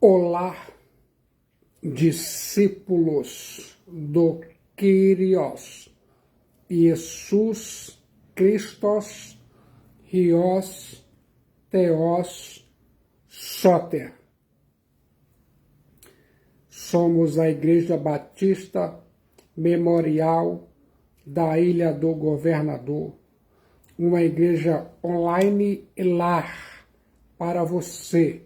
Olá, discípulos do Kyrios, Jesus Christos, Rios, Theos, Soter. Somos a Igreja Batista Memorial da Ilha do Governador, uma igreja online e lar para você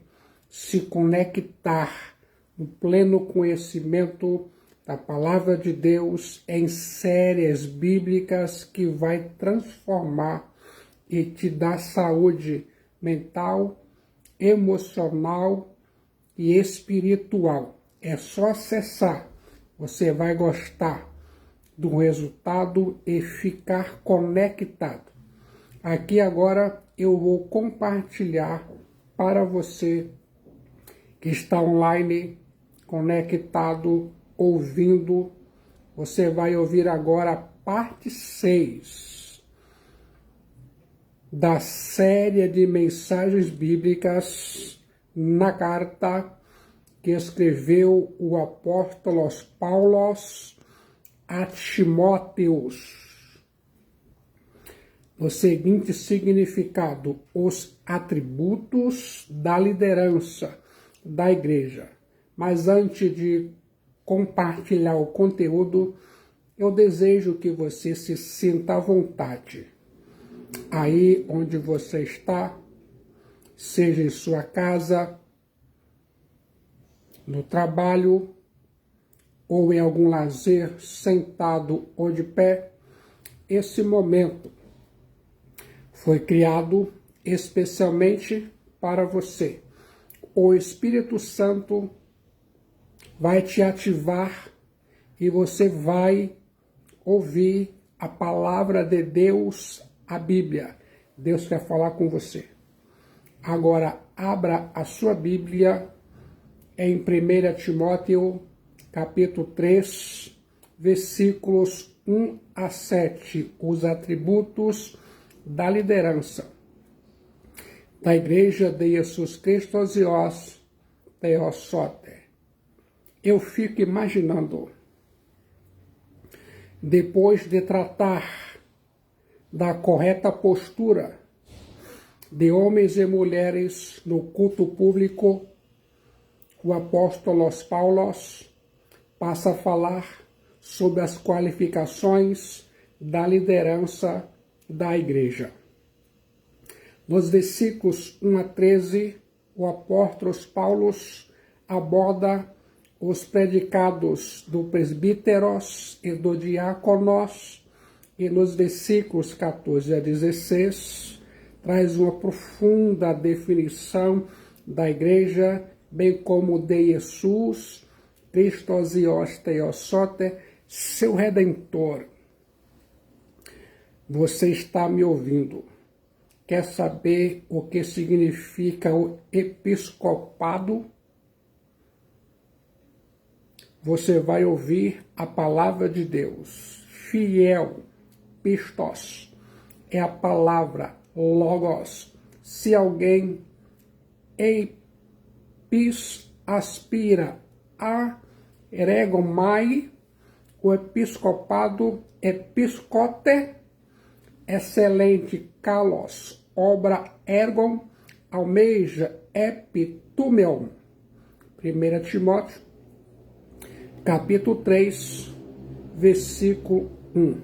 se conectar no pleno conhecimento da Palavra de Deus em séries bíblicas que vai transformar e te dar saúde mental, emocional e espiritual. É só acessar, você vai gostar do resultado e ficar conectado. Aqui agora eu vou compartilhar para você que está online, conectado, ouvindo. Você vai ouvir agora a parte 6 da série de mensagens bíblicas na carta que escreveu o apóstolo Paulo a Timóteos. No seguinte significado: os atributos da liderança da igreja. Mas antes de compartilhar o conteúdo, eu desejo que você se sinta à vontade. Aí onde você está, seja em sua casa, no trabalho, ou em algum lazer, sentado ou de pé, esse momento foi criado especialmente para você. O Espírito Santo vai te ativar e você vai ouvir a palavra de Deus, a Bíblia. Deus quer falar com você. Agora, abra a sua Bíblia em 1 Timóteo, capítulo 3, versículos 1 a 7, os atributos da liderança da Igreja de Jesus Cristo, Rios, Theos, Soter. Eu fico imaginando, depois de tratar da correta postura de homens e mulheres no culto público, o apóstolo Paulo passa a falar sobre as qualificações da liderança da igreja. Nos versículos 1 a 13, o apóstolo Paulo aborda os predicados do presbíteros e do diáconos, e nos versículos 14 a 16, traz uma profunda definição da igreja, bem como de Jesus, Christos, Rios, Theos, Soter, seu Redentor. Você está me ouvindo? Quer saber o que significa o episcopado? Você vai ouvir a palavra de Deus. Fiel, pistos, é a palavra logos. Se alguém aspira a eregomai, o episcopado episcote, excelente kalos, obra ergon, almeja epitumeon. 1 Timóteo, capítulo 3, versículo 1.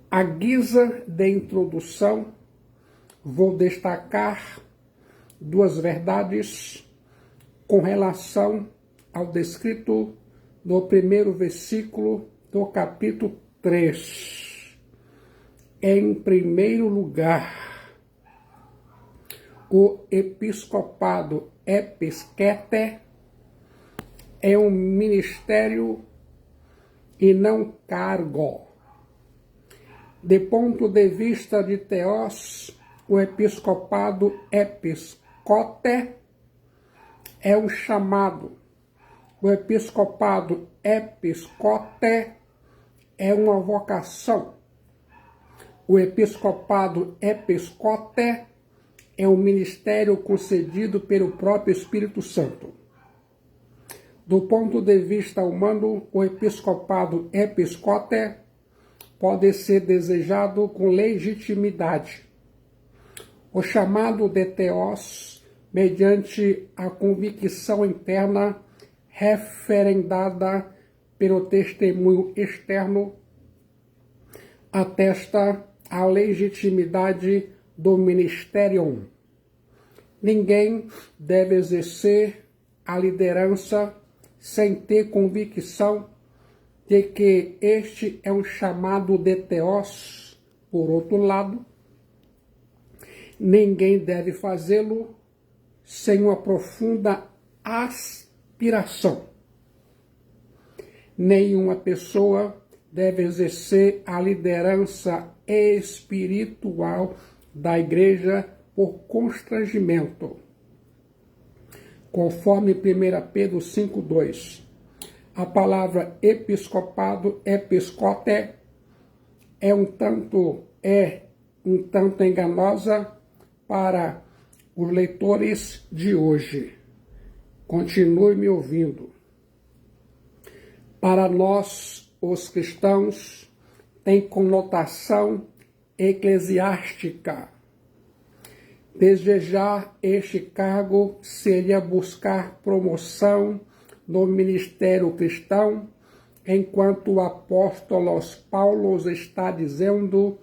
À guisa de introdução, vou destacar duas verdades com relação ao descrito no primeiro versículo do capítulo 3. Em primeiro lugar, o episcopado episquete é um ministério e não cargo. De ponto de vista de Theos, o episcopado episcote é um chamado. O episcopado episcote é uma vocação. O episcopado episcote é um ministério concedido pelo próprio Espírito Santo. Do ponto de vista humano, o episcopado episcote pode ser desejado com legitimidade. O chamado de teos, mediante a convicção interna referendada pelo testemunho externo, atesta a legitimidade do ministério. Ninguém deve exercer a liderança sem ter convicção de que este é um chamado de teos. Por outro lado, ninguém deve fazê-lo sem uma profunda aspiração. Nenhuma pessoa deve exercer a liderança espiritual da igreja por constrangimento. Conforme 1 Pedro 5,2, a palavra episcopado, episcote, é um tanto enganosa para os leitores de hoje. Continue me ouvindo. Para nós, os cristãos, tem conotação eclesiástica. Desejar este cargo seria buscar promoção no ministério cristão, enquanto o apóstolo Paulo está dizendo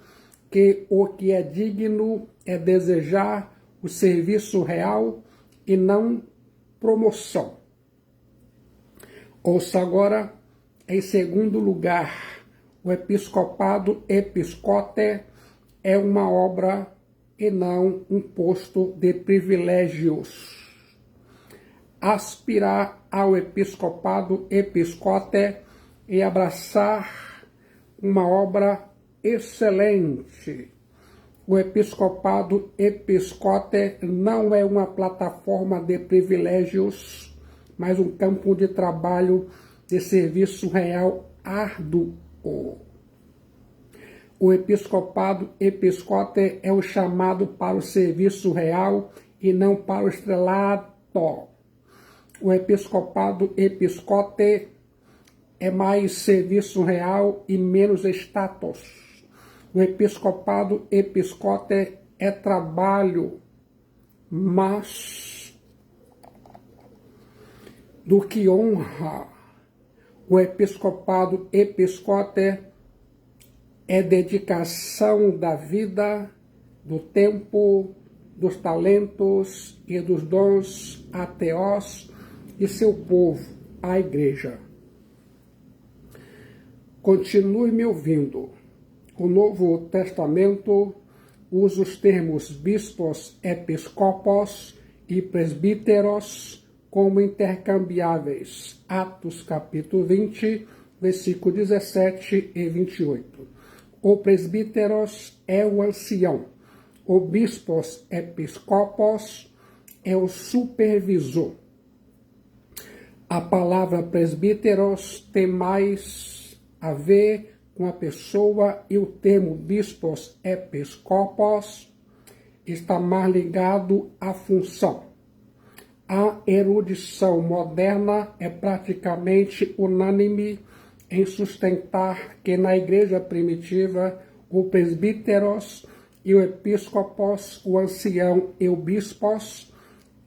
que o que é digno é desejar o serviço real e não promoção. Ouça agora, em segundo lugar, o episcopado episcote é uma obra e não um posto de privilégios. Aspirar ao episcopado episcote e abraçar uma obra excelente. O episcopado episcote não é uma plataforma de privilégios, mas um campo de trabalho de serviço real árduo. O episcopado episcote é o chamado para o serviço real e não para o estrelato. O episcopado episcote é mais serviço real e menos status. O episcopado episcote é trabalho, mais do que honra. O episcopado episcote é dedicação da vida, do tempo, dos talentos e dos dons a teos e seu povo, a igreja. Continue me ouvindo. O Novo Testamento usa os termos bispos, episcopos e presbíteros como intercambiáveis. Atos capítulo 20, versículo 17 e 28. O presbíteros é o ancião. O bispos episcopos é o supervisor. A palavra presbíteros tem mais a ver com a pessoa e o termo bispos episcopos está mais ligado à função. A erudição moderna é praticamente unânime em sustentar que na igreja primitiva o presbíteros e o episcopos, o ancião e o bispos,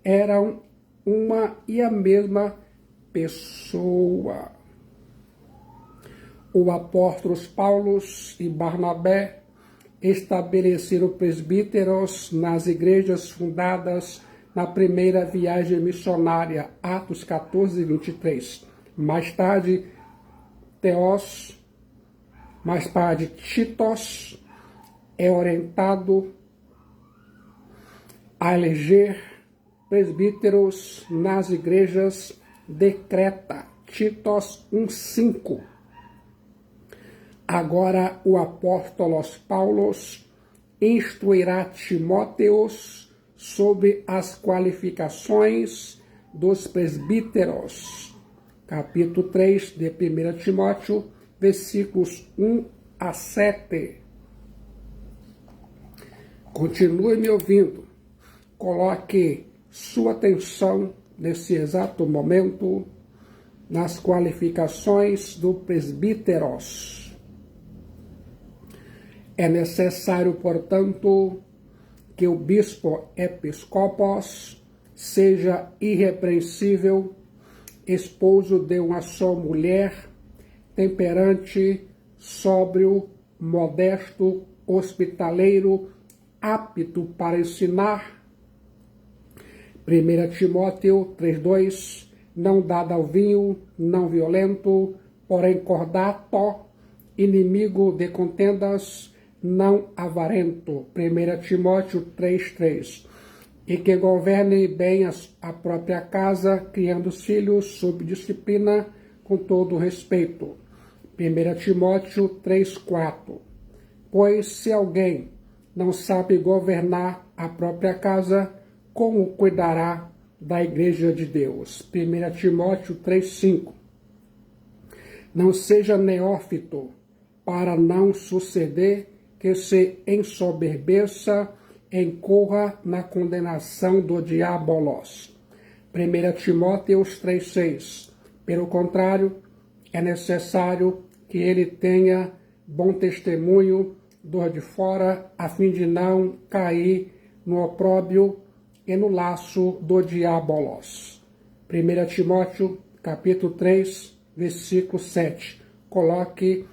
eram uma e a mesma pessoa. Os apóstolos Paulo e Barnabé estabeleceram presbíteros nas igrejas fundadas na primeira viagem missionária, Atos 14, 23. Mais tarde, Titos é orientado a eleger presbíteros nas igrejas de Creta, Titos 1:5. Agora o apóstolo Paulo instruirá Timóteos sobre as qualificações dos presbíteros. Capítulo 3 de 1 Timóteo, versículos 1 a 7. Continue me ouvindo. coloque sua atenção nesse exato momento nas qualificações do presbíteros. É necessário, portanto, que o bispo episcopos seja irrepreensível, esposo de uma só mulher, temperante, sóbrio, modesto, hospitaleiro, apto para ensinar. 1 Timóteo 3,2, não dado ao vinho, não violento, porém cordato, inimigo de contendas, não avarento. 1 Timóteo 3,3. E que governe bem a própria casa, criando os filhos sob disciplina, com todo respeito. 1 Timóteo 3,4. Pois se alguém não sabe governar a própria casa, como cuidará da igreja de Deus? 1 Timóteo 3,5. Não seja neófito, para não suceder que se ensoberbeça, incorra na condenação do diabolos. 1 Timóteo 3,6. Pelo contrário, é necessário que ele tenha bom testemunho dos de fora, a fim de não cair no opróbrio e no laço do diabolos. 1 Timóteo, capítulo 3, versículo 7. Coloque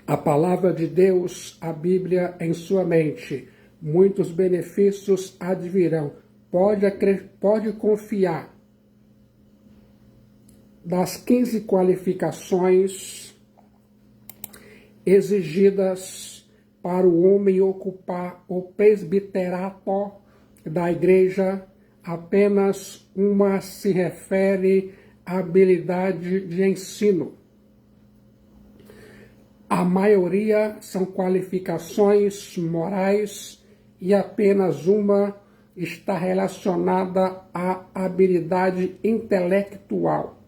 a palavra de Deus, a Bíblia, em sua mente. Muitos benefícios advirão. Pode confiar. Das 15 qualificações exigidas para o homem ocupar o presbiterato da igreja, apenas uma se refere à habilidade de ensino. A maioria são qualificações morais e apenas uma está relacionada à habilidade intelectual.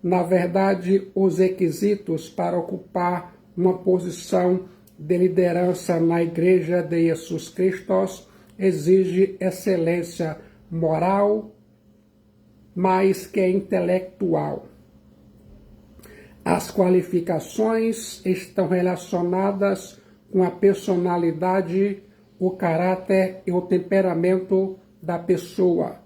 Na verdade, os requisitos para ocupar uma posição de liderança na Igreja de Jesus Cristo exige excelência moral mais que intelectual. As qualificações estão relacionadas com a personalidade, o caráter e o temperamento da pessoa.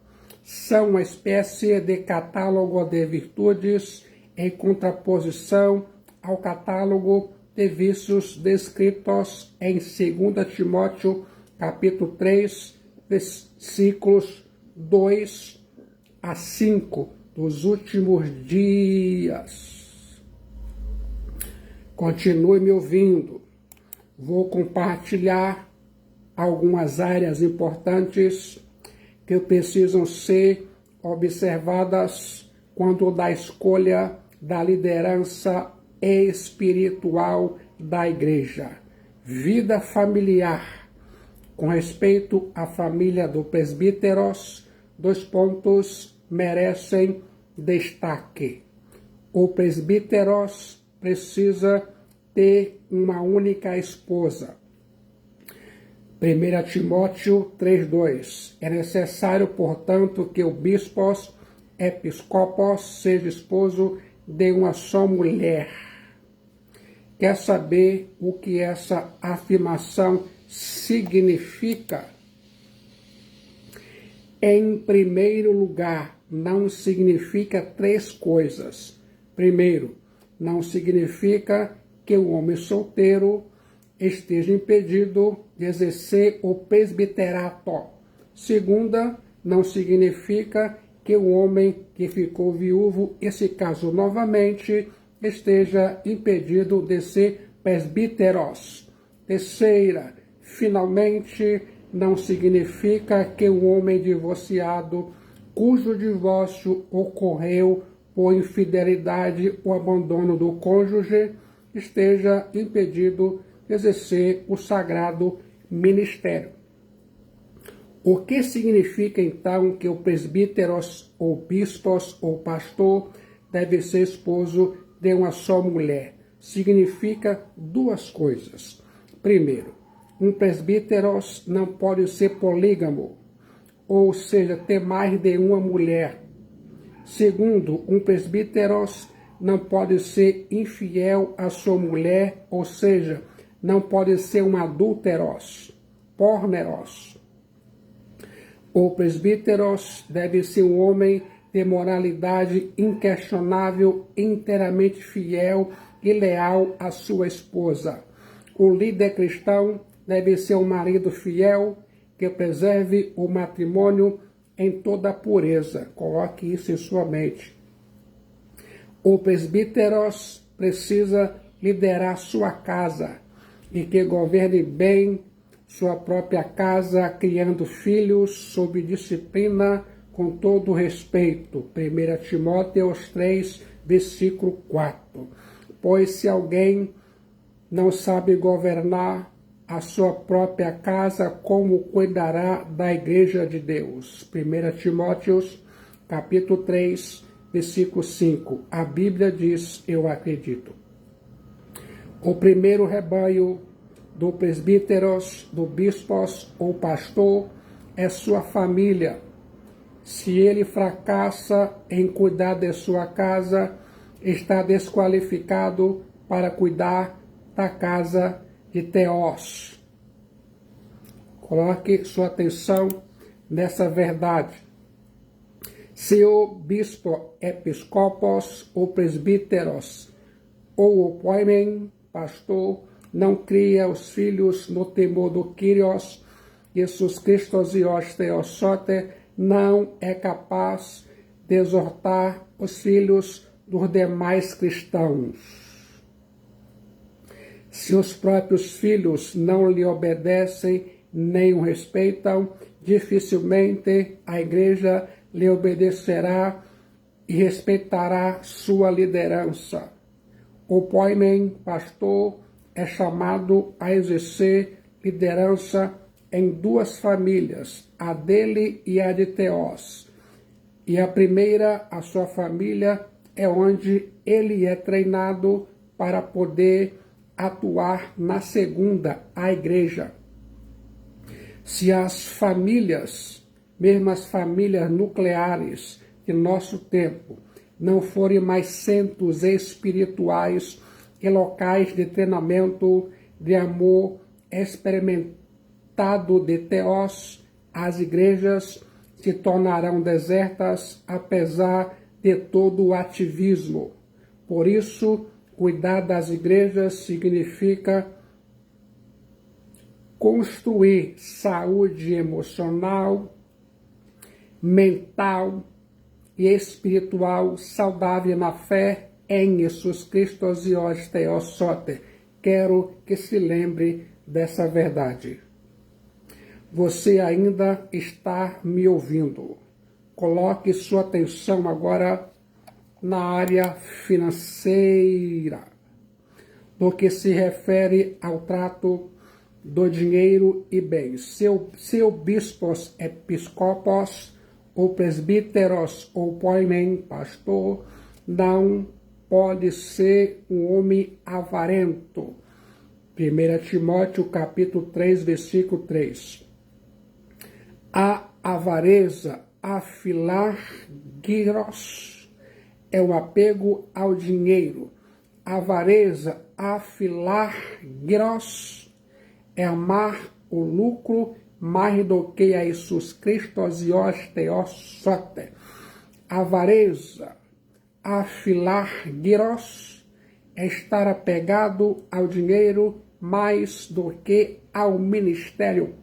São uma espécie de catálogo de virtudes em contraposição ao catálogo de vícios descritos em 2 Timóteo, capítulo 3, versículos 2 a 5, dos últimos dias. Continue me ouvindo. Vou compartilhar algumas áreas importantes que precisam ser observadas quando da escolha da liderança espiritual da igreja. Vida familiar. Com respeito à família do presbíteros, 2 pontos merecem destaque. O presbíteros precisa ter uma única esposa. 1 Timóteo 3,2. É necessário, portanto, que o bispo episcopos seja esposo de uma só mulher. Quer saber o que essa afirmação significa? Em primeiro lugar, não significa 3 coisas. Primeiro, não significa que o homem solteiro esteja impedido de exercer o presbiterato. Segunda, não significa que o homem que ficou viúvo e se casou novamente esteja impedido de ser presbíteros. Terceira, finalmente, não significa que o homem divorciado, cujo divórcio ocorreu por infidelidade ou abandono do cônjuge, esteja impedido de exercer o sagrado ministério. O que significa, então, que o presbíteros, ou bispos, ou pastor, deve ser esposo de uma só mulher? Significa 2 coisas. Primeiro, Um presbítero não pode ser polígamo, ou seja, ter mais de uma mulher. Segundo, um presbítero não pode ser infiel à sua mulher, ou seja, não pode ser um adúlteros, porneros. O presbítero deve ser um homem de moralidade inquestionável, inteiramente fiel e leal à sua esposa. O líder cristão deve ser um marido fiel que preserve o matrimônio em toda a pureza. Coloque isso em sua mente. O presbítero precisa liderar sua casa e que governe bem sua própria casa, criando filhos sob disciplina, com todo respeito. 1 Timóteo 3, versículo 4. Pois se alguém não sabe governar a sua própria casa, como cuidará da igreja de Deus? 1 Timóteo, capítulo 3, versículo 5. A Bíblia diz, eu acredito. O primeiro rebanho do presbíteros, do bispos ou pastor é sua família. Se ele fracassa em cuidar de sua casa, está desqualificado para cuidar da casa de Teós. Coloque sua atenção nessa verdade. Se o bispo episcopos ou presbíteros ou o poimen, pastor, não cria os filhos no temor do Kyrios, Jesus Cristo e Theosote, não é capaz de exortar os filhos dos demais cristãos. Se os próprios filhos não lhe obedecem nem o respeitam, dificilmente a igreja lhe obedecerá e respeitará sua liderança. O poimen, pastor, é chamado a exercer liderança em duas famílias, a dele e a de Teós. E a primeira, a sua família, é onde ele é treinado para poder atuar na segunda, a igreja. Se as famílias, mesmo as famílias nucleares de nosso tempo, não forem mais centros espirituais e locais de treinamento de amor experimentado de Teós, as igrejas se tornarão desertas apesar de todo o ativismo. Por isso, cuidar das igrejas significa construir saúde emocional, mental e espiritual saudável na fé em Jesus Cristo e os Theosote. Quero que se lembre dessa verdade. Você ainda está me ouvindo. Coloque sua atenção agora na área financeira, no que se refere ao trato do dinheiro e bens. Seu bispos episcopos, ou presbíteros, ou poimen, pastor, não pode ser um homem avarento. 1 Timóteo, capítulo 3, versículo 3. A avareza, afilargiros, é o apego ao dinheiro. Avareza, afilargiros, é amar o lucro mais do que a Jesus Cristo e os Theosote. Avareza, afilargiros, é estar apegado ao dinheiro mais do que ao ministério.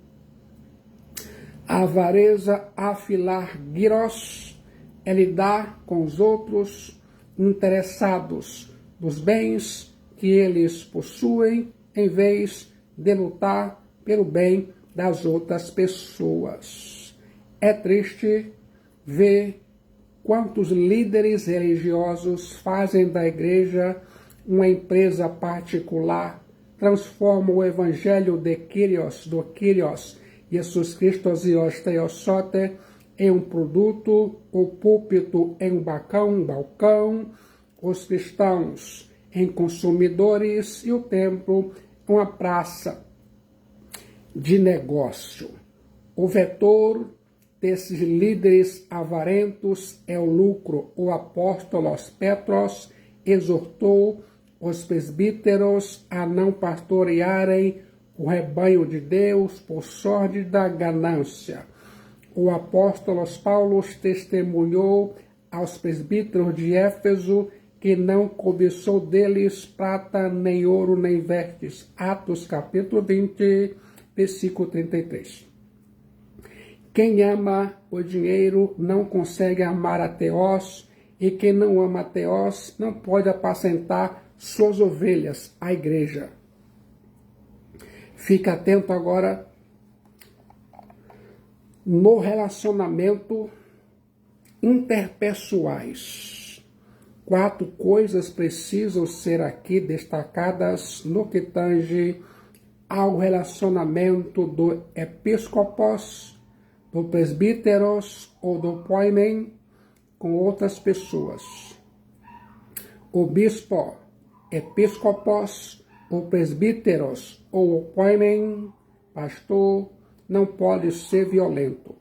Avareza, afilargiros, é lidar com os outros interessados nos bens que eles possuem, em vez de lutar pelo bem das outras pessoas. É triste ver quantos líderes religiosos fazem da igreja uma empresa particular, transformam o evangelho de Kyrios, do Kyrios, Jesus Cristo e os Theosote, em um produto, o púlpito em um balcão, os cristãos em consumidores e o templo uma praça. de negócio. O vetor desses líderes avarentos é o lucro. O apóstolo Petros exortou os presbíteros a não pastorearem o rebanho de Deus por sórdida ganância. O apóstolo Paulo testemunhou aos presbíteros de Éfeso que não cobiçou deles prata, nem ouro, nem vestes. Atos capítulo 20, versículo 33. Quem ama o dinheiro não consegue amar a Teós, e quem não ama a Teós não pode apacentar suas ovelhas, a igreja. Fica atento agora no relacionamento interpessoais. 4 coisas precisam ser aqui destacadas no que tange ao relacionamento do episcopos, do presbíteros ou do poimen com outras pessoas. O bispo, episcopos, o presbíteros ou o poimen, pastor, não pode ser violento.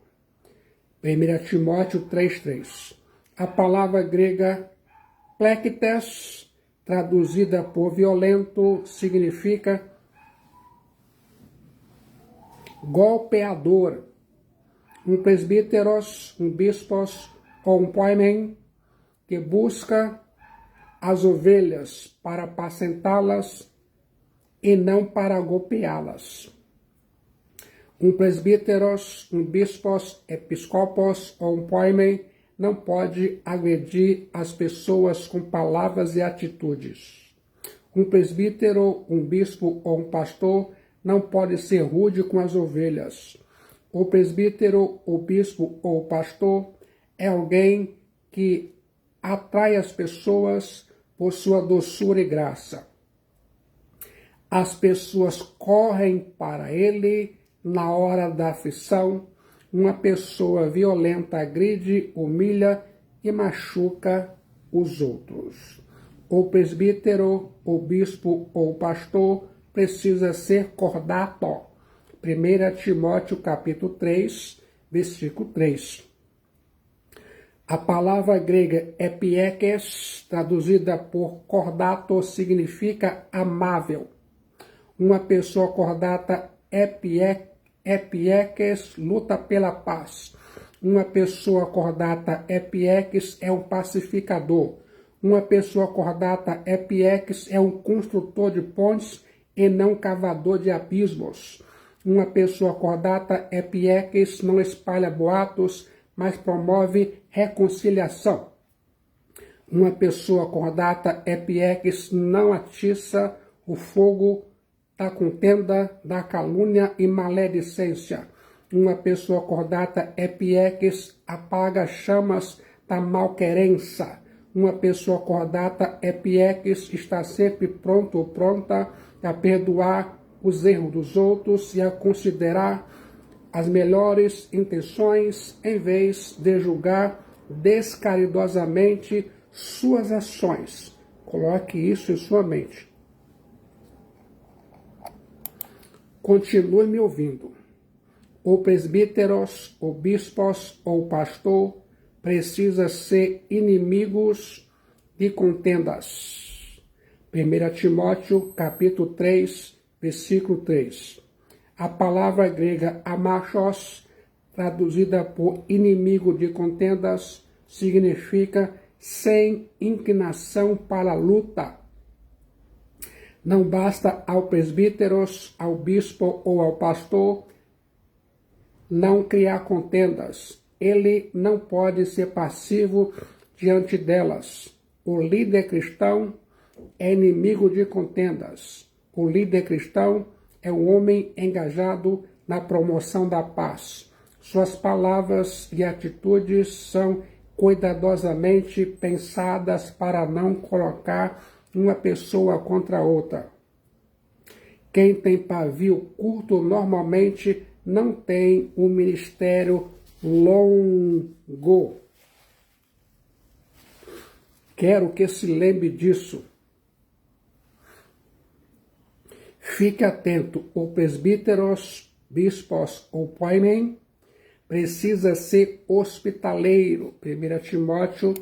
1 Timóteo 3,3. A palavra grega plektes, traduzida por violento, significa golpeador. Um presbíteros, um bispos ou um poimen que busca as ovelhas para apacentá-las e não para golpeá-las. Um presbíteros, um bispos, episcopos ou um poimen não pode agredir as pessoas com palavras e atitudes. Um presbítero, um bispo ou um pastor não pode ser rude com as ovelhas. O presbítero, o bispo ou o pastor é alguém que atrai as pessoas por sua doçura e graça. As pessoas correm para ele na hora da aflição. Uma pessoa violenta agride, humilha e machuca os outros. O presbítero, o bispo ou o pastor precisa ser cordato. 1 Timóteo capítulo 3, versículo 3. A palavra grega epiekes, traduzida por cordato, significa amável. Uma pessoa cordata epiekes luta pela paz. Uma pessoa cordata epiekes é um pacificador. Uma pessoa cordata epiekes é um construtor de pontes e não cavador de abismos. Uma pessoa cordata epiekes não espalha boatos, mas promove reconciliação. Uma pessoa cordata epiekes não atiça o fogo da contenda, da calúnia e maledicência. Uma pessoa cordata epiekes apaga chamas da malquerença. Uma pessoa cordata epiekes está sempre pronto ou pronta a perdoar os erros dos outros e a considerar as melhores intenções em vez de julgar descaridosamente suas ações. Coloque isso em sua mente. Continue me ouvindo. O presbíteros, o bispos ou o pastor precisa ser inimigos de contendas. 1 Timóteo capítulo 3, versículo 3. A palavra grega amachos, traduzida por inimigo de contendas, significa sem inclinação para a luta. Não basta ao presbíteros, ao bispo ou ao pastor não criar contendas. Ele não pode ser passivo diante delas. O líder cristão é inimigo de contendas. O líder cristão é um homem engajado na promoção da paz. Suas palavras e atitudes são cuidadosamente pensadas para não colocar uma pessoa contra outra. Quem tem pavio curto normalmente não tem um ministério longo. Quero que se lembre disso. Fique atento, o presbíteros, bispos opoimem, precisa ser hospitaleiro. 1 Timóteo,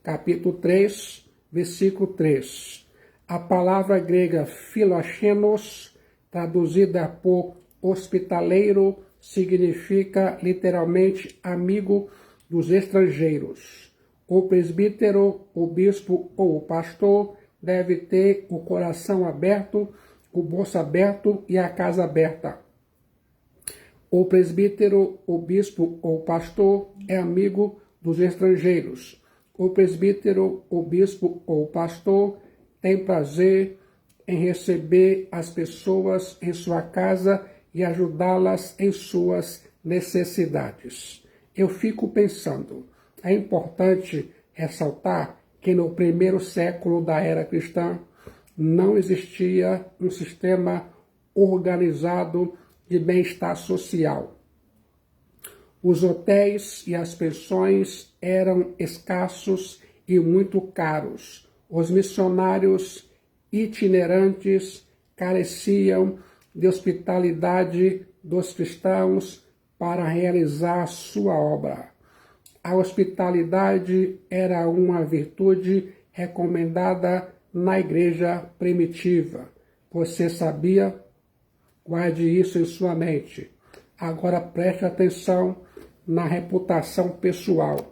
capítulo 3, versículo 3. A palavra grega philoxenos, traduzida por hospitaleiro, significa literalmente amigo dos estrangeiros. O presbítero, o bispo ou o pastor deve ter o coração aberto, o bolso aberto e a casa aberta. O presbítero, o bispo ou o pastor é amigo dos estrangeiros. O presbítero, o bispo ou o pastor tem prazer em receber as pessoas em sua casa e ajudá-las em suas necessidades. Eu fico pensando, é importante ressaltar que no primeiro século da era cristã não existia um sistema organizado de bem-estar social. Os hotéis e as pensões eram escassos e muito caros. Os missionários itinerantes careciam de hospitalidade dos cristãos para realizar sua obra. A hospitalidade era uma virtude recomendada na igreja primitiva. Você sabia? Guarde isso em sua mente. Agora preste atenção na reputação pessoal.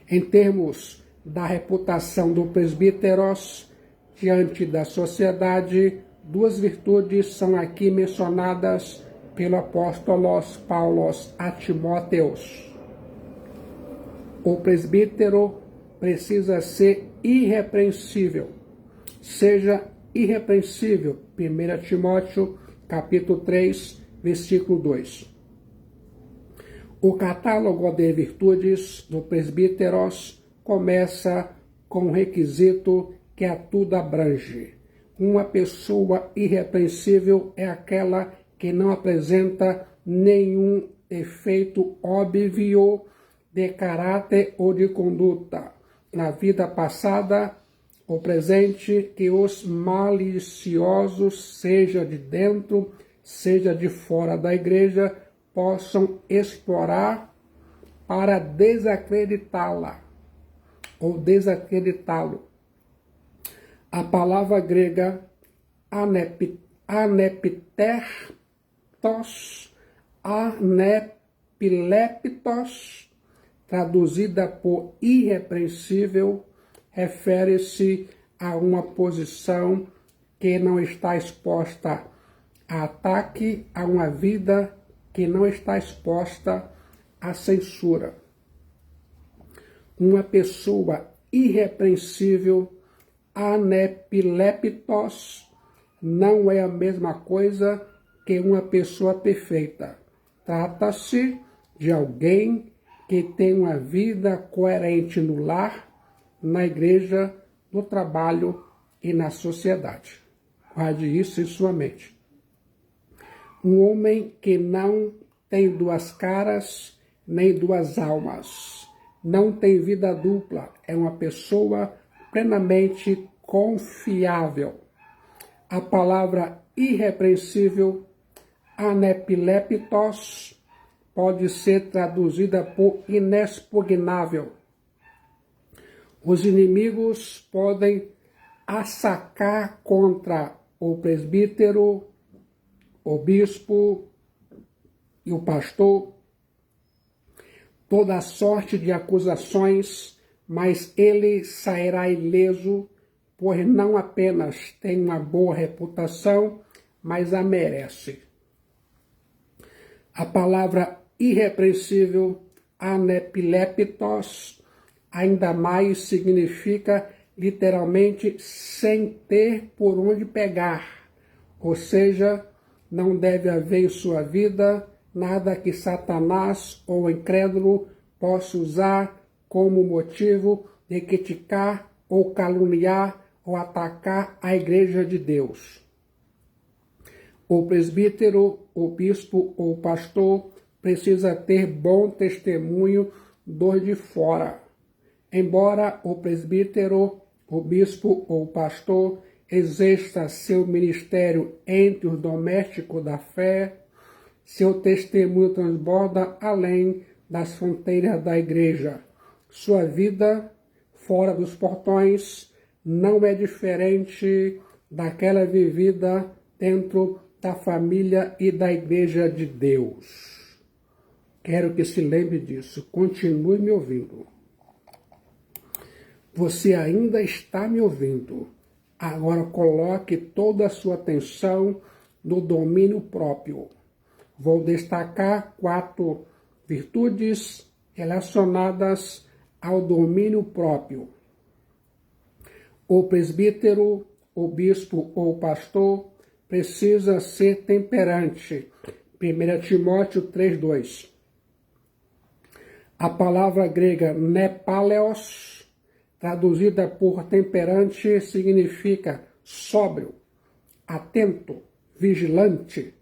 Em termos da reputação do presbíteros diante da sociedade, duas virtudes são aqui mencionadas pelo apóstolo Paulo a Timóteos. O presbítero precisa ser irrepreensível. Seja irrepreensível. 1 Timóteo, capítulo 3, versículo 2. O catálogo de virtudes do presbíteros começa com um requisito que a tudo abrange. Uma pessoa irrepreensível é aquela que não apresenta nenhum defeito óbvio de caráter ou de conduta. Na vida passada, o presente, que os maliciosos, seja de dentro, seja de fora da igreja, possam explorar para desacreditá-la ou desacreditá-lo. A palavra grega anepileptos, traduzida por irrepreensível, refere-se a uma posição que não está exposta a ataque, a uma vida que não está exposta à censura. Uma pessoa irrepreensível, anepileptos, não é a mesma coisa que uma pessoa perfeita. Trata-se de alguém que tem uma vida coerente no lar, na igreja, no trabalho e na sociedade. Guarde isso em sua mente. Um homem que não tem duas caras, nem duas almas, não tem vida dupla, é uma pessoa plenamente confiável. A palavra irrepreensível, anepileptos, pode ser traduzida por inexpugnável. Os inimigos podem assacar contra o presbítero, o bispo e o pastor toda sorte de acusações, mas ele sairá ileso, pois não apenas tem uma boa reputação, mas a merece. A palavra irrepreensível, anepileptos, ainda mais significa literalmente sem ter por onde pegar, ou seja, não deve haver em sua vida nada que Satanás ou o incrédulo possa usar como motivo de criticar ou caluniar ou atacar a igreja de Deus. O presbítero, o bispo ou o pastor precisa ter bom testemunho dos de fora. Embora o presbítero, o bispo ou o pastor exerça seu ministério entre os domésticos da fé, Seu testemunho transborda além das fronteiras da igreja. Sua vida, fora dos portões, não é diferente daquela vivida dentro da família e da igreja de Deus. Quero que se lembre disso. Continue me ouvindo. Você ainda está me ouvindo. Agora coloque toda a sua atenção no domínio próprio. Vou destacar 4 virtudes relacionadas ao domínio próprio. O presbítero, o bispo ou pastor precisa ser temperante. 1 Timóteo 3:2. A palavra grega nepaleos, traduzida por temperante, significa sóbrio, atento, vigilante.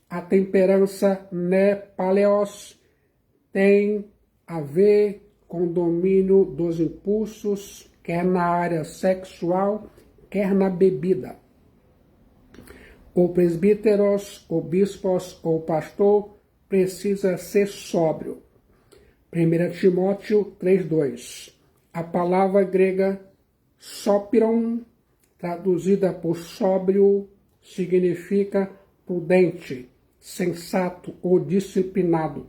A temperança nepaleos tem a ver com domínio dos impulsos, quer na área sexual, quer na bebida. O presbíteros, o bispos ou pastor precisa ser sóbrio. 1 Timóteo 3:2. A palavra grega sopiron, traduzida por sóbrio, significa prudente, sensato ou disciplinado.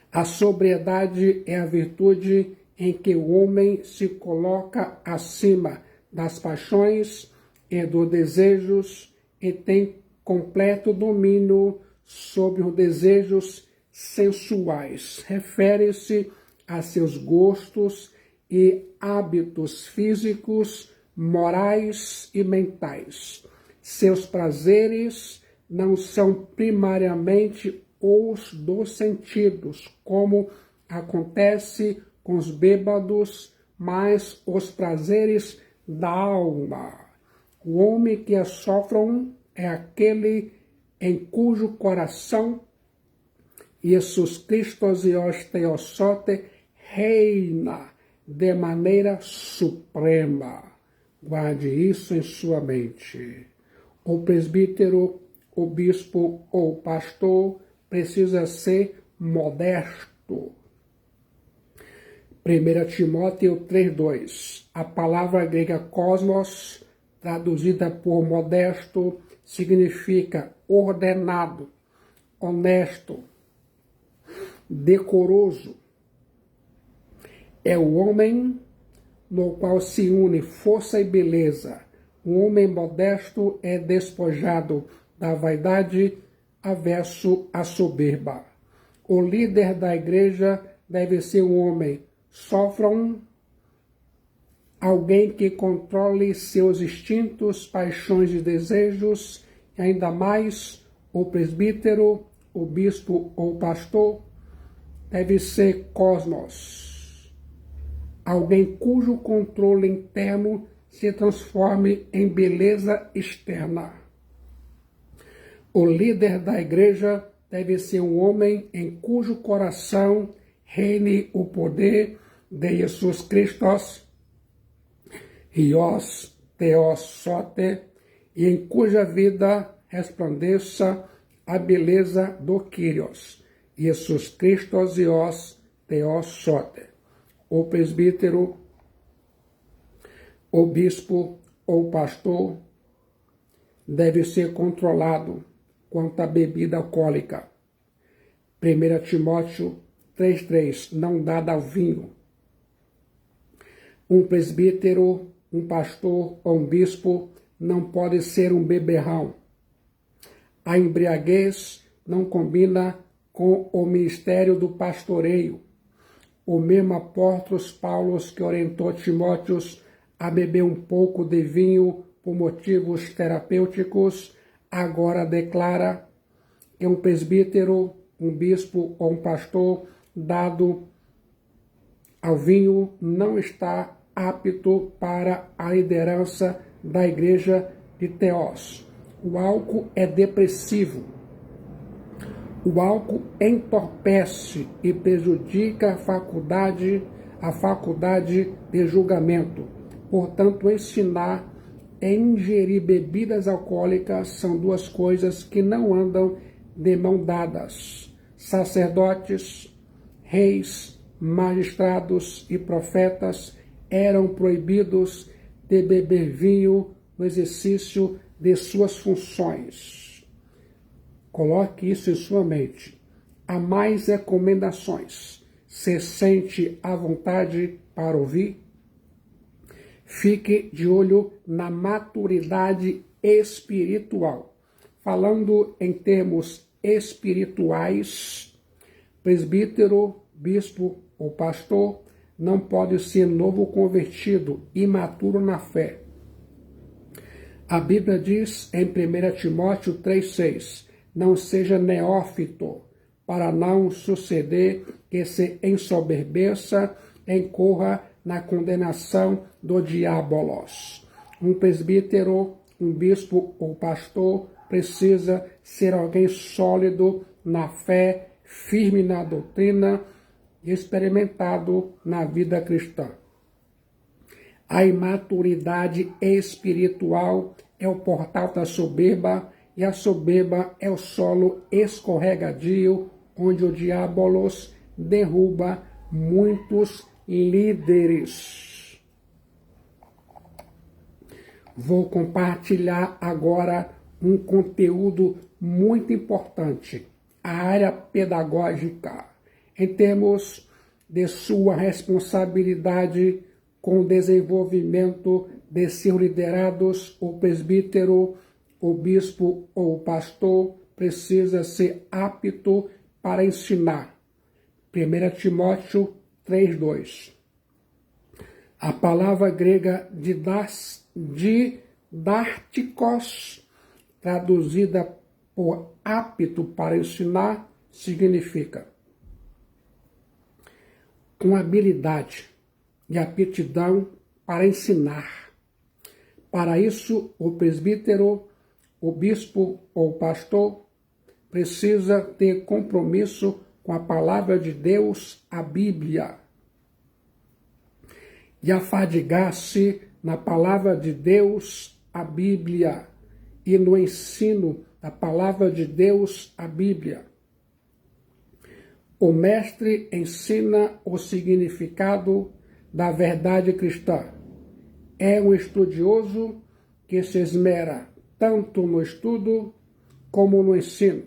A sobriedade é a virtude em que o homem se coloca acima das paixões e dos desejos e tem completo domínio sobre os desejos sensuais. Refere-se a seus gostos e hábitos físicos, morais e mentais. Seus prazeres não são primariamente os dos sentidos, como acontece com os bêbados, mas os prazeres da alma. O homem que é sófron é aquele em cujo coração Jesus Cristo e Theosote reina de maneira suprema. Guarde isso em sua mente. O presbítero, o bispo ou pastor precisa ser modesto. 1 Timóteo 3:2. A palavra grega cosmos, traduzida por modesto, significa ordenado, honesto, decoroso. É o homem no qual se une força e beleza. Um homem modesto é despojado da vaidade avesso à soberba. O líder da igreja deve ser um homem sófron, alguém que controle seus instintos, paixões e desejos, e ainda mais o presbítero, o bispo ou pastor deve ser cosmos, alguém cujo controle interno se transforme em beleza externa. O líder da igreja deve ser um homem em cujo coração reine o poder de Jesus Cristo, Hios Theosote, e em cuja vida resplandeça a beleza do Kyrios, Jesus Cristo Hios Theosote. O presbítero, o bispo ou pastor deve ser controlado quanto à bebida alcoólica. 1 Timóteo 3:3, não dada ao vinho. Um presbítero, um pastor ou um bispo não pode ser um beberrão. A embriaguez não combina com o ministério do pastoreio. O mesmo apóstolo Paulo que orientou Timóteo a beber um pouco de vinho por motivos terapêuticos, agora declara que um presbítero, um bispo ou um pastor dado ao vinho não está apto para a liderança da igreja de Theos. O álcool é depressivo. O álcool entorpece e prejudica a faculdade de julgamento. Portanto, ensinar e ingerir bebidas alcoólicas são duas coisas que não andam de mão dadas. Sacerdotes, reis, magistrados e profetas eram proibidos de beber vinho no exercício de suas funções. Coloque isso em sua mente. Há mais recomendações. Se sente à vontade para ouvir? Fique de olho na maturidade espiritual. Falando em termos espirituais, presbítero, bispo ou pastor não pode ser novo convertido, imaturo na fé. A Bíblia diz em 1 Timóteo 3,6, não seja neófito, para não suceder que se ensoberbeça, incorra na condenação do diabolos. Um presbítero, um bispo ou pastor precisa ser alguém sólido na fé, firme na doutrina e experimentado na vida cristã. A imaturidade espiritual é o portal da soberba e a soberba é o solo escorregadio onde o diabolos derruba muitos líderes. Vou compartilhar agora um conteúdo muito importante, a área pedagógica, em termos de sua responsabilidade com o desenvolvimento de seus liderados. O presbítero, o bispo ou o pastor precisa ser apto para ensinar. 1 Timóteo 3,2. A palavra grega didáticos, traduzida por apto para ensinar, significa com habilidade e aptidão para ensinar. Para isso, o presbítero, o bispo ou o pastor precisa ter compromisso com a palavra de Deus, a Bíblia, e afadigar-se na palavra de Deus, a Bíblia, e no ensino da palavra de Deus, a Bíblia. O mestre ensina o significado da verdade cristã. É um estudioso que se esmera tanto no estudo como no ensino.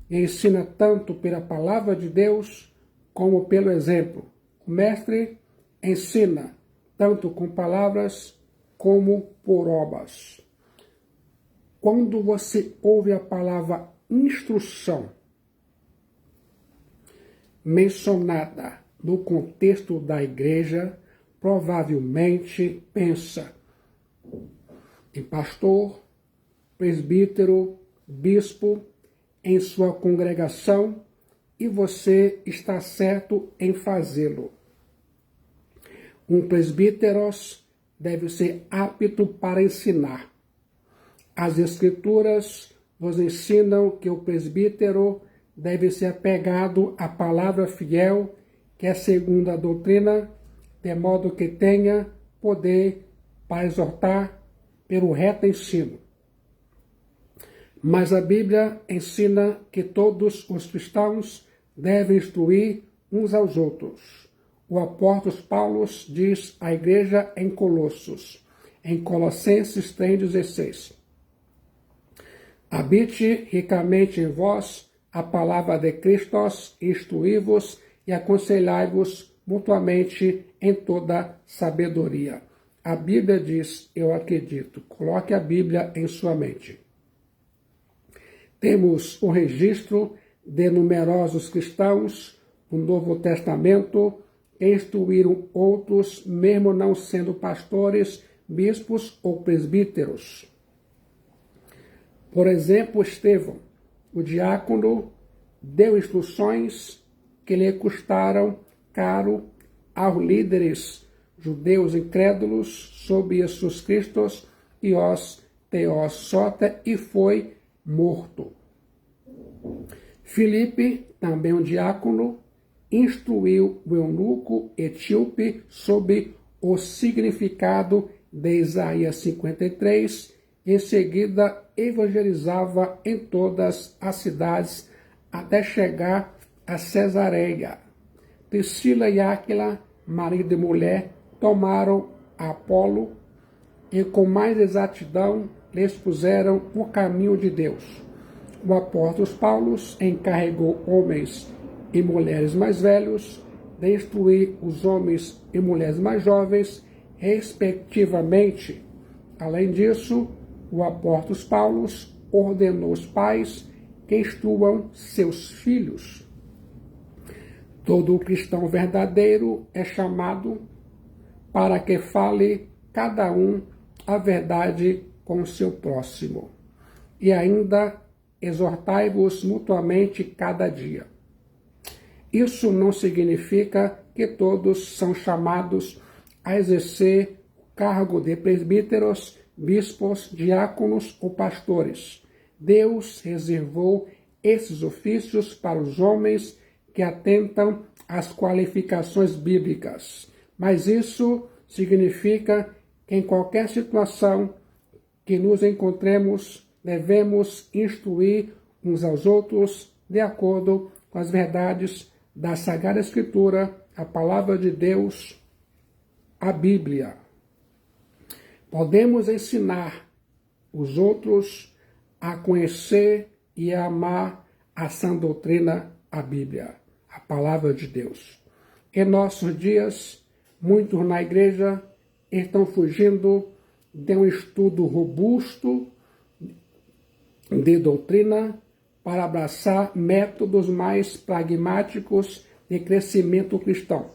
E ensina tanto pela palavra de Deus como pelo exemplo. O mestre ensina tanto com palavras como por obras. Quando você ouve a palavra instrução mencionada no contexto da igreja, provavelmente pensa em pastor, presbítero, bispo, em sua congregação, e você está certo em fazê-lo. Um presbítero deve ser apto para ensinar. As Escrituras nos ensinam que o presbítero deve ser apegado à palavra fiel, que é segundo a doutrina, de modo que tenha poder para exortar pelo reto ensino. Mas a Bíblia ensina que todos os cristãos devem instruir uns aos outros. O apóstolo Paulo diz à igreja em Colossos, em Colossenses 3,16. Habite ricamente em vós a palavra de Cristo, instruí-vos e aconselhai-vos mutuamente em toda sabedoria. A Bíblia diz, eu acredito. Coloque a Bíblia em sua mente. Temos o registro de numerosos cristãos no Novo Testamento que instruíram outros, mesmo não sendo pastores, bispos ou presbíteros. Por exemplo, Estevão, o diácono, deu instruções que lhe custaram caro aos líderes judeus incrédulos sobre Jesus Cristo e os teossotes, e foi morto. Filipe, também um diácono, instruiu o eunuco etíope sobre o significado de Isaías 53 Em seguida, evangelizava em todas as cidades até chegar a Cesareia. Priscila e Áquila, marido e mulher, tomaram Apolo e com mais exatidão lhes puseram o caminho de Deus. O apóstolo Paulo encarregou homens e mulheres mais velhos de instruir os homens e mulheres mais jovens, respectivamente. Além disso, o apóstolo Paulo ordenou os pais que instruam seus filhos. Todo cristão verdadeiro é chamado para que fale cada um a verdade com o seu próximo. E ainda exortai-vos mutuamente cada dia. Isso não significa que todos são chamados a exercer o cargo de presbíteros, bispos, diáconos ou pastores. Deus reservou esses ofícios para os homens que atentam às qualificações bíblicas. Mas isso significa que em qualquer situação que nos encontremos, devemos instruir uns aos outros de acordo com as verdades da Sagrada Escritura, a Palavra de Deus, a Bíblia. Podemos ensinar os outros a conhecer e a amar a sã doutrina, a Bíblia, a Palavra de Deus. Em nossos dias, muitos na igreja estão fugindo de um estudo robusto de doutrina para abraçar métodos mais pragmáticos de crescimento cristão.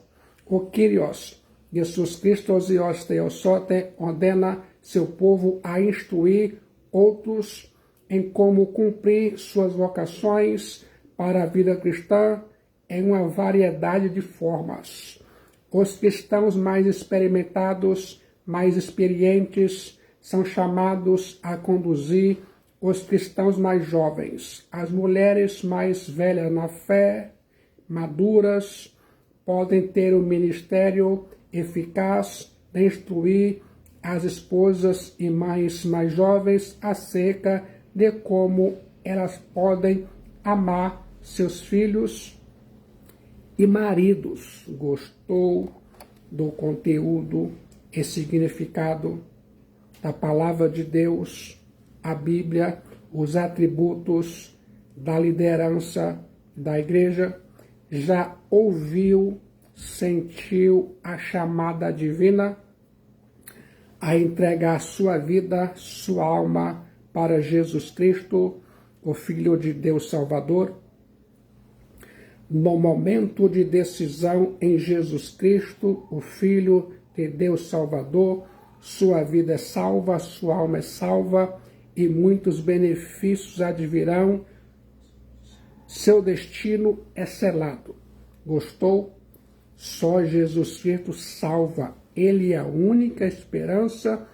O Kyrios, Jesus Christos Ios Theosote, ordena seu povo a instruir outros em como cumprir suas vocações para a vida cristã em uma variedade de formas. Os cristãos mais experimentados, mais experientes, são chamados a conduzir os cristãos mais jovens. As mulheres mais velhas na fé, maduras, podem ter o ministério eficaz de instruir as esposas e mães mais jovens acerca de como elas podem amar seus filhos e maridos. Gostou do conteúdo e significado da Palavra de Deus, a Bíblia, os atributos da liderança da igreja? Já ouviu, sentiu a chamada divina a entregar sua vida, sua alma para Jesus Cristo, o Filho de Deus Salvador? No momento de decisão em Jesus Cristo, o Filho de Deus Salvador, sua vida é salva, sua alma é salva e muitos benefícios advirão. Seu destino é selado. Gostou? Só Jesus Cristo salva. Ele é a única esperança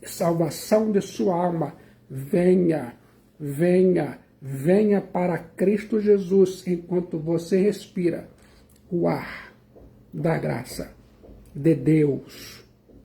de salvação de sua alma. Venha, venha, venha para Cristo Jesus enquanto você respira o ar da graça de Deus.